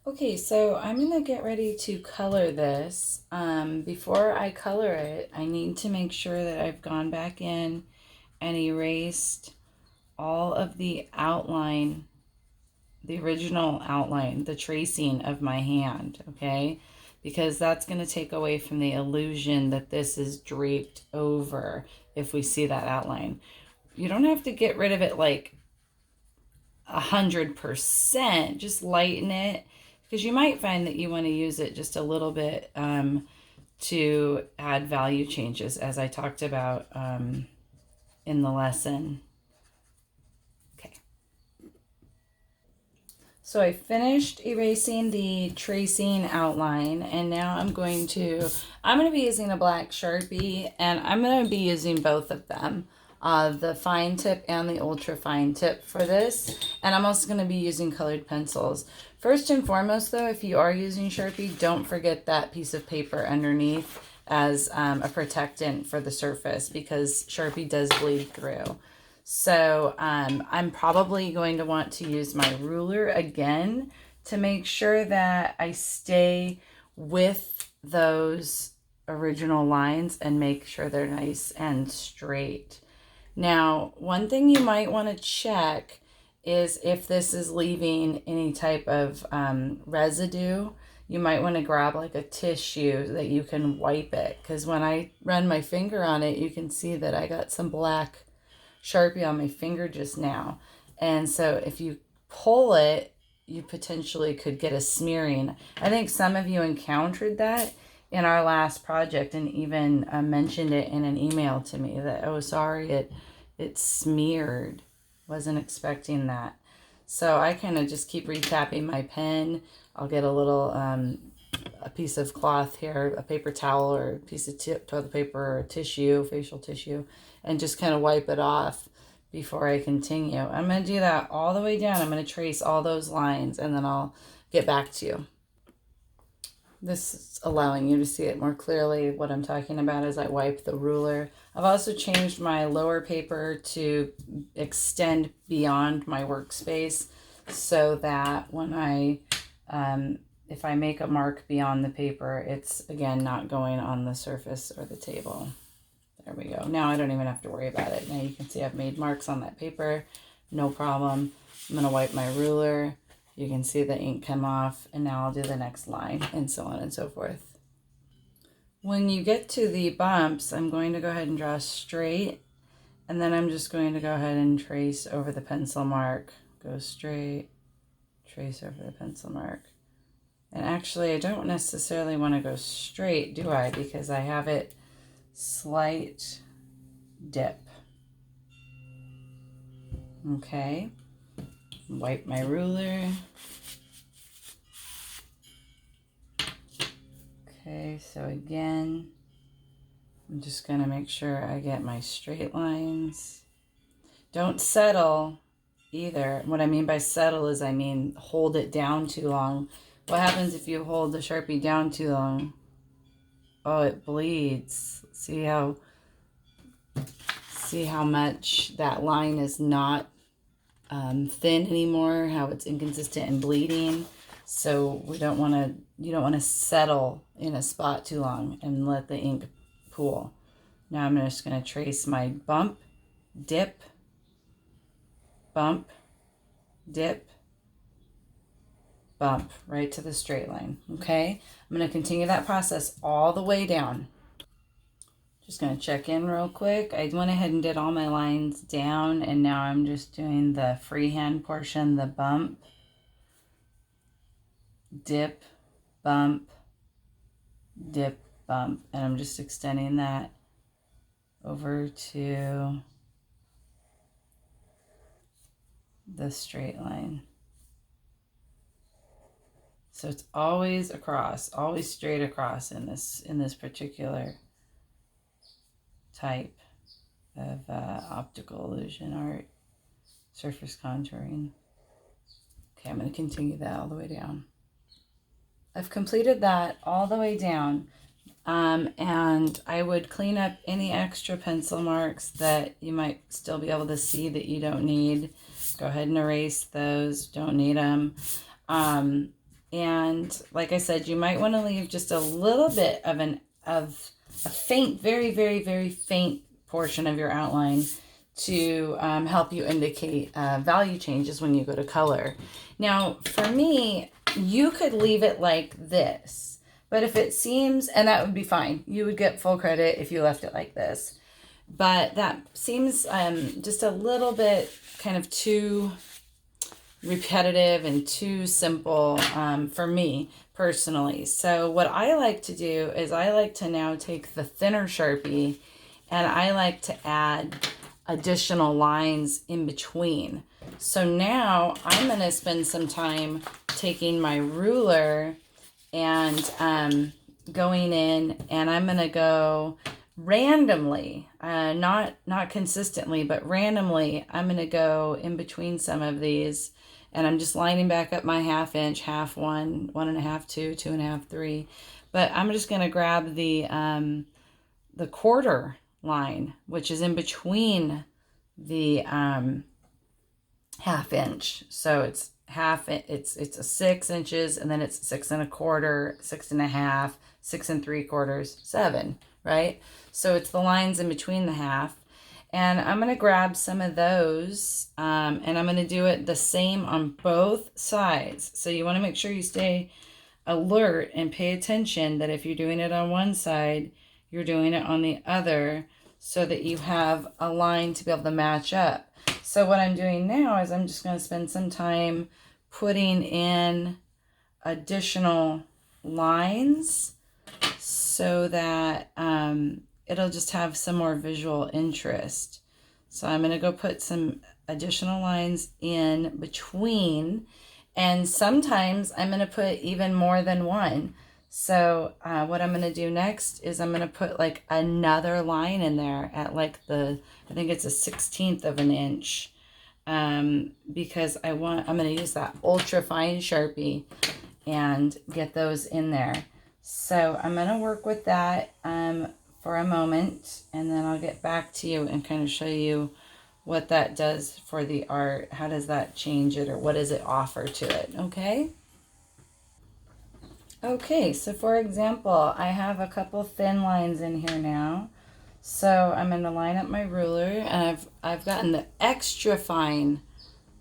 Okay, so I'm gonna get ready to color this. Before I color it, I need to make sure that I've gone back in and erased all of the outline, the original outline, the tracing of my hand, okay? Because that's gonna take away from the illusion that this is draped over if we see that outline. You don't have to get rid of it like 100%, just lighten it because you might find that you want to use it just a little bit to add value changes, as I talked about in the lesson. Okay, so I finished erasing the tracing outline, and now I'm going to be using a black Sharpie, and I'm going to be using both of them, the fine tip and the ultra fine tip for this. And I'm also going to be using colored pencils. First and foremost, though, if you are using Sharpie, don't forget that piece of paper underneath as a protectant for the surface, because Sharpie does bleed through. So I'm probably going to want to use my ruler again to make sure that I stay with those original lines and make sure they're nice and straight. Now, one thing you might want to check is if this is leaving any type of residue. You might want to grab like a tissue that you can wipe it, because when I run my finger on it, you can see that I got some black Sharpie on my finger just now. And so if you pull it, you potentially could get a smearing. I think some of you encountered that in our last project and even mentioned it in an email to me that, oh, sorry, it smeared. Wasn't expecting that. So I kind of just keep retapping my pen. I'll get a little a piece of cloth here, a paper towel or a piece of toilet paper or tissue, facial tissue, and just kind of wipe it off before I continue. I'm going to do that all the way down. I'm going to trace all those lines, and then I'll get back to you. This is allowing you to see it more clearly what I'm talking about as I wipe the ruler. I've also changed my lower paper to extend beyond my workspace so that when if I make a mark beyond the paper, it's again not going on the surface or the table. There we go. Now I don't even have to worry about it. Now you can see I've made marks on that paper. No problem. I'm going to wipe my ruler. You can see the ink come off, and now I'll do the next line, and so on and so forth. When you get to the bumps, I'm going to go ahead and draw straight, and then I'm just going to go ahead and trace over the pencil mark. Go straight, trace over the pencil mark. And actually, I don't necessarily want to go straight, do I? Because I have it slight dip. Okay. Wipe my ruler. Okay, so again, I'm just going to make sure I get my straight lines. Don't settle either. What I mean by settle is I mean hold it down too long. What happens if you hold the Sharpie down too long? Oh, it bleeds. See how much that line is not thin anymore, how it's inconsistent and bleeding. So you don't want to settle in a spot too long and let the ink pool. Now I'm just going to trace my bump, dip, bump, dip, bump, right to the straight line. Okay, I'm going to continue that process all the way down. Just going to check in real quick. I went ahead and did all my lines down, and now I'm just doing the freehand portion, the bump, dip, bump, dip, bump. And I'm just extending that over to the straight line. So it's always across, always straight across in this particular type of optical illusion art, surface contouring. Okay, I'm going to continue that all the way down. I've completed that all the way down, and I would clean up any extra pencil marks that you might still be able to see that you don't need. Go ahead and erase those, don't need them. And like I said, you might want to leave just a little bit of a faint, very, very, very faint portion of your outline to help you indicate value changes when you go to color. Now, for me, you could leave it like this, but if it seems, and that would be fine, you would get full credit if you left it like this. But that seems just a little bit kind of too repetitive and too simple for me personally. So what I like to do is I like to now take the thinner Sharpie and I like to add additional lines in between. So now I'm going to spend some time taking my ruler and going in, and I'm going to go randomly, not consistently, but randomly, I'm going to go in between some of these, and I'm just lining back up my 1/2 inch, 1/2, 1, 1.5, 2, 2.5, 3. But I'm just going to grab the quarter line, which is in between the 1/2 inch. So it's it's a 6 inches, and then it's 6 1/4, 6 1/2, 6 3/4, 7, right? So it's the lines in between the half. And I'm going to grab some of those, and I'm going to do it the same on both sides. So you want to make sure you stay alert and pay attention that if you're doing it on one side, you're doing it on the other so that you have a line to be able to match up. So what I'm doing now is I'm just going to spend some time putting in additional lines so that it'll just have some more visual interest. So I'm going to go put some additional lines in between, and sometimes I'm going to put even more than one. So what I'm going to do next is I'm going to put like another line in there at like I think it's a 1/16 of an inch, because I'm going to use that ultra fine Sharpie and get those in there. So I'm going to work with that for a moment, and then I'll get back to you and kind of show you what that does for the art. How does that change it, or what does it offer to it? Okay. Okay, so for example, I have a couple thin lines in here now. So I'm going to line up my ruler, and I've gotten the extra fine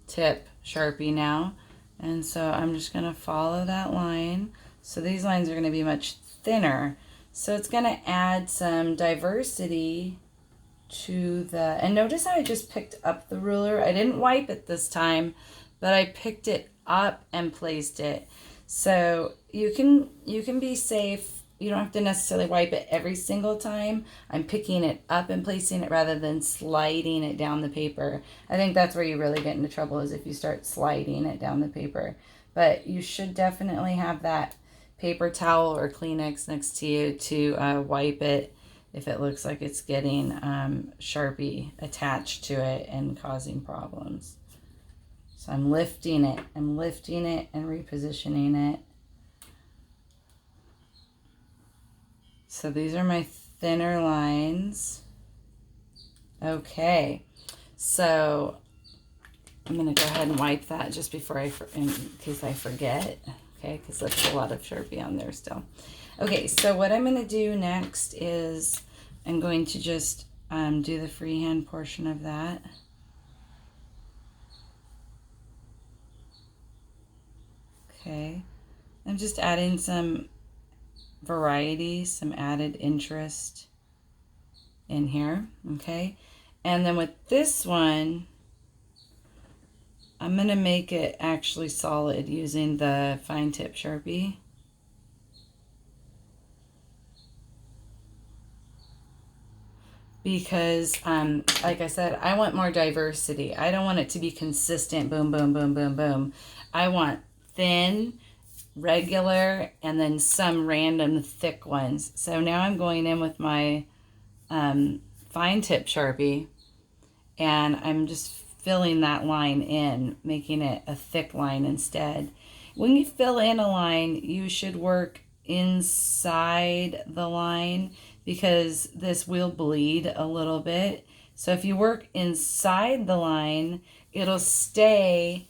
tip Sharpie now. And so I'm just going to follow that line. So these lines are going to be much thinner. So it's going to add some diversity to and notice how I just picked up the ruler. I didn't wipe it this time, but I picked it up and placed it. So you can be safe. You don't have to necessarily wipe it every single time. I'm picking it up and placing it rather than sliding it down the paper. I think that's where you really get into trouble, is if you start sliding it down the paper. But you should definitely have that paper towel or Kleenex next to you to wipe it if it looks like it's getting Sharpie attached to it and causing problems. So I'm lifting it and repositioning it. So these are my thinner lines. Okay, so I'm going to go ahead and wipe that just before in case I forget. Okay, because that's a lot of Sharpie on there still. Okay, so what I'm going to do next is I'm going to just do the freehand portion of that. Okay, I'm just adding some variety, some added interest in here. Okay, and then with this one, I'm going to make it actually solid using the fine tip Sharpie. Because, like I said, I want more diversity. I don't want it to be consistent, boom, boom, boom, boom, boom. I want thin, regular, and then some random thick ones. So now I'm going in with my fine tip Sharpie, and I'm just filling that line in, making it a thick line instead. When you fill in a line, you should work inside the line, because this will bleed a little bit. So if you work inside the line, it'll stay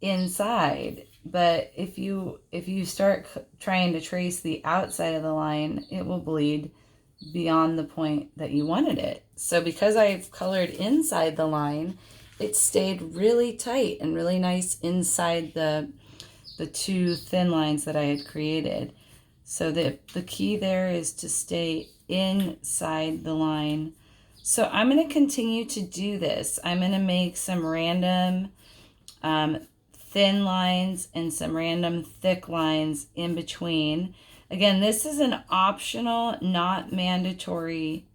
inside. But if you start trying to trace the outside of the line, it will bleed beyond the point that you wanted it. So because I've colored inside the line, it stayed really tight and really nice inside the two thin lines that I had created. So the key there is to stay inside the line. So I'm going to continue to do this. I'm going to make some random thin lines and some random thick lines in between. Again, this is an optional, not mandatory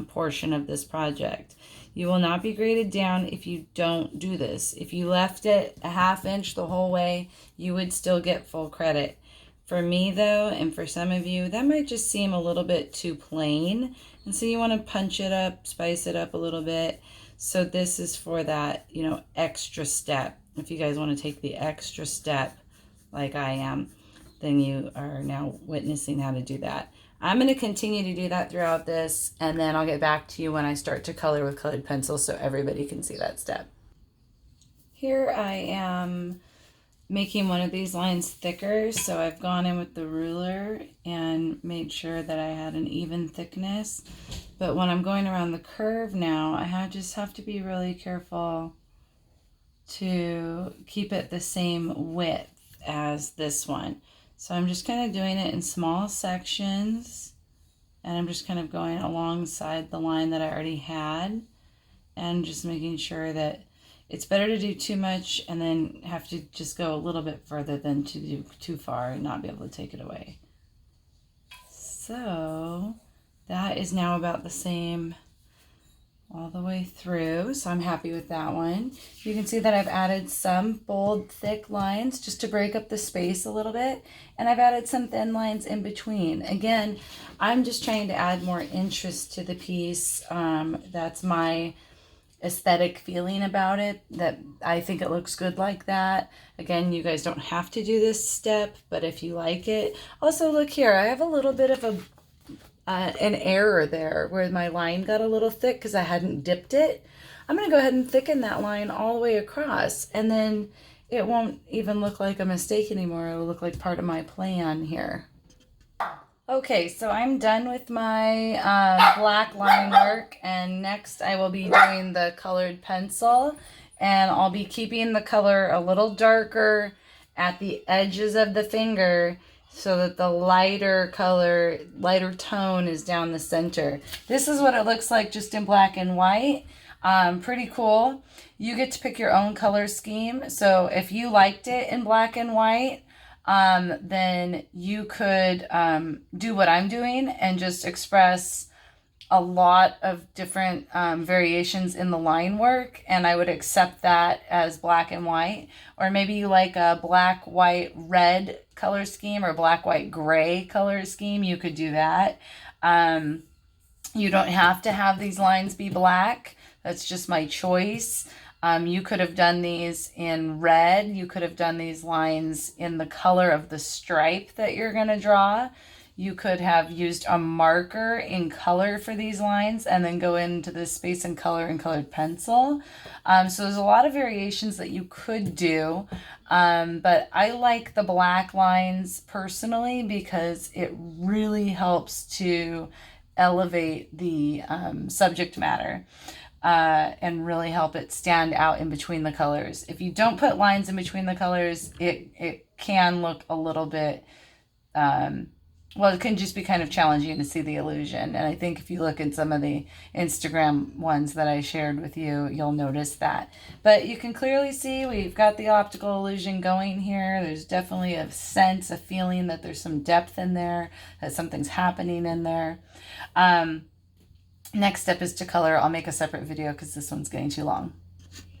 portion of this project. You will not be graded down if you don't do this. If you left it a ½ inch the whole way, you would still get full credit. For me though, and for some of you, that might just seem a little bit too plain. And so you want to punch it up, spice it up a little bit. So this is for that, you know, extra step. If you guys want to take the extra step like I am, then you are now witnessing how to do that. I'm going to continue to do that throughout this, and then I'll get back to you when I start to color with colored pencils so everybody can see that step. Here I am making one of these lines thicker, so I've gone in with the ruler and made sure that I had an even thickness. But when I'm going around the curve now, I just have to be really careful to keep it the same width as this one. So I'm just kind of doing it in small sections, and I'm just kind of going alongside the line that I already had and just making sure that it's better to do too much and then have to just go a little bit further than to do too far and not be able to take it away. So that is now about the same all the way through, so I'm happy with that one. You can see that I've added some bold, thick lines just to break up the space a little bit, and I've added some thin lines in between. Again, I'm just trying to add more interest to the piece. That's my aesthetic feeling about it, that I think it looks good like that. Again, you guys don't have to do this step, but if you like it. Also, look here, I have a little bit of an error there where my line got a little thick because I hadn't dipped it. I'm going to go ahead and thicken that line all the way across, and then it won't even look like a mistake anymore. It will look like part of my plan here. Okay, so I'm done with my black line work, and next I will be doing the colored pencil, and I'll be keeping the color a little darker at the edges of the finger so that the lighter color, lighter tone is down the center. This is what it looks like just in black and white. Pretty cool. You get to pick your own color scheme. So if you liked it in black and white, then you could do what I'm doing and just express a lot of different variations in the line work, and I would accept that as black and white. Or maybe you like a black, white, red color scheme or black, white, gray color scheme. You could do that. You don't have to have these lines be black. That's just my choice. You could have done these in red. You could have done these lines in the color of the stripe that you're going to draw. You could have used a marker in color for these lines and then go into the space and color and colored pencil. So there's a lot of variations that you could do. But I like the black lines personally because it really helps to elevate the subject matter. And really help it stand out in between the colors. If you don't put lines in between the colors, it can look a little bit, well, it can just be kind of challenging to see the illusion. And I think if you look at some of the Instagram ones that I shared with you, you'll notice that. But you can clearly see we've got the optical illusion going here. There's definitely a sense, a feeling that there's some depth in there, that something's happening in there. Next step is to color. I'll make a separate video because this one's getting too long.